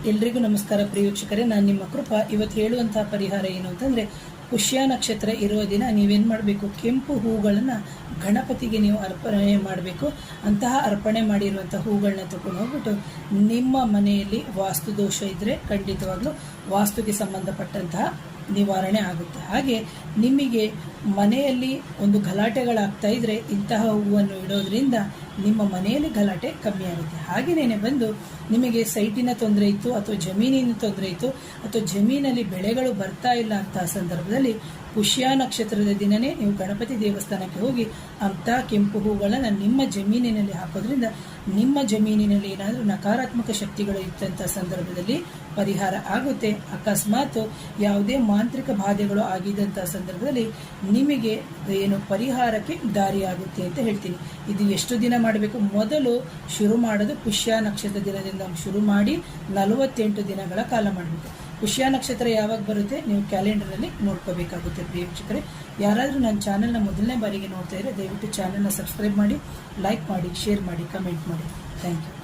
ಎಲ್ರಿಗೂ ನಮಸ್ಕಾರ ಪ್ರಿಯ ವೀಕ್ಷಕರೇ, ನಾನು ನಿಮ್ಮ ಕೃಪಾ. ಇವತ್ತು ಹೇಳುವಂತಹ ಪರಿಹಾರ ಏನು ಅಂತಂದರೆ, ಪುಷ್ಯ ನಕ್ಷತ್ರ ಇರುವ ದಿನ ನೀವೇನು ಮಾಡಬೇಕು, ಕೆಂಪು ಹೂಗಳನ್ನು ಗಣಪತಿಗೆ ನೀವು ಅರ್ಪಣೆ ಮಾಡಬೇಕು. ಅಂತಹ ಅರ್ಪಣೆ ಮಾಡಿರುವಂಥ ಹೂಗಳನ್ನ ತಗೊಂಡು ಹೋಗ್ಬಿಟ್ಟು ನಿಮ್ಮ ಮನೆಯಲ್ಲಿ ವಾಸ್ತು ದೋಷ ಇದ್ದರೆ ಖಂಡಿತವಾಗ್ಲೂ ವಾಸ್ತುಗೆ ಸಂಬಂಧಪಟ್ಟಂತಹ ನಿವಾರಣೆ ಆಗುತ್ತೆ. ಹಾಗೆ ನಿಮಗೆ ಮನೆಯಲ್ಲಿ ಒಂದು ಗಲಾಟೆಗಳಾಗ್ತಾ ಇದ್ದರೆ ಇಂತಹ ಹೂವನ್ನು ಇಡೋದ್ರಿಂದ ನಿಮ್ಮ ಮನೆಯಲ್ಲಿ ಗಲಾಟೆ ಕಮ್ಮಿ ಆಗುತ್ತೆ. ಹಾಗೆಯೇ ಬಂದು ನಿಮಗೆ ಸೈಟಿನ ತೊಂದರೆ ಇತ್ತು ಅಥವಾ ಜಮೀನಿನ ತೊಂದರೆ ಇತ್ತು ಅಥವಾ ಜಮೀನಲ್ಲಿ ಬೆಳೆಗಳು ಬರ್ತಾ ಇಲ್ಲ ಅಂತಹ ಸಂದರ್ಭದಲ್ಲಿ ಪುಷ್ಯ ನಕ್ಷತ್ರದ ದಿನವೇ ನೀವು ಗಣಪತಿ ದೇವಸ್ಥಾನಕ್ಕೆ ಹೋಗಿ ಅಂತಹ ಕೆಂಪು ಹೂಗಳನ್ನು ನಿಮ್ಮ ಜಮೀನಿನಲ್ಲಿ ಹಾಕೋದ್ರಿಂದ ನಿಮ್ಮ ಜಮೀನಿನಲ್ಲಿ ಏನಾದರೂ ನಕಾರಾತ್ಮಕ ಶಕ್ತಿಗಳು ಇತ್ತಂಥ ಸಂದರ್ಭದಲ್ಲಿ ಪರಿಹಾರ ಆಗುತ್ತೆ. ಅಕಸ್ಮಾತ್ ಯಾವುದೇ ಮಾಂತ್ರಿಕ ಬಾಧೆಗಳು ಆಗಿದ್ದಂಥ ಸಂದರ್ಭದಲ್ಲಿ ನಿಮಗೆ ಏನು ಪರಿಹಾರಕ್ಕೆ ದಾರಿಯಾಗುತ್ತೆ ಅಂತ ಹೇಳ್ತೀನಿ. ಇದು ಎಷ್ಟು ದಿನ ಮಾಡಬೇಕು? ಮೊದಲು ಶುರು ಮಾಡೋದು ಪುಷ್ಯ ನಕ್ಷತ್ರ ದಿನದಿಂದ ಶುರು ಮಾಡಿ 48 ದಿನಗಳ ಕಾಲ ಮಾಡಬೇಕು. ಪುಷ್ಯ ನಕ್ಷತ್ರ ಯಾವಾಗ ಬರುತ್ತೆ ನೀವು ಕ್ಯಾಲೆಂಡರಲ್ಲಿ ನೋಡ್ಕೋಬೇಕಾಗುತ್ತೆ. ಪ್ರಿಯ ವೀಕ್ಷಕರೇ, ಯಾರಾದರೂ ನನ್ನ ಚಾನಲ್ನ ಮೊದಲನೇ ಬಾರಿಗೆ ನೋಡ್ತಾ ಇದ್ದರೆ ದಯವಿಟ್ಟು ಚಾನಲ್ನ ಸಬ್ಸ್ಕ್ರೈಬ್ ಮಾಡಿ, ಲೈಕ್ ಮಾಡಿ, ಶೇರ್ ಮಾಡಿ, ಕಮೆಂಟ್ ಮಾಡಿ. Thank you.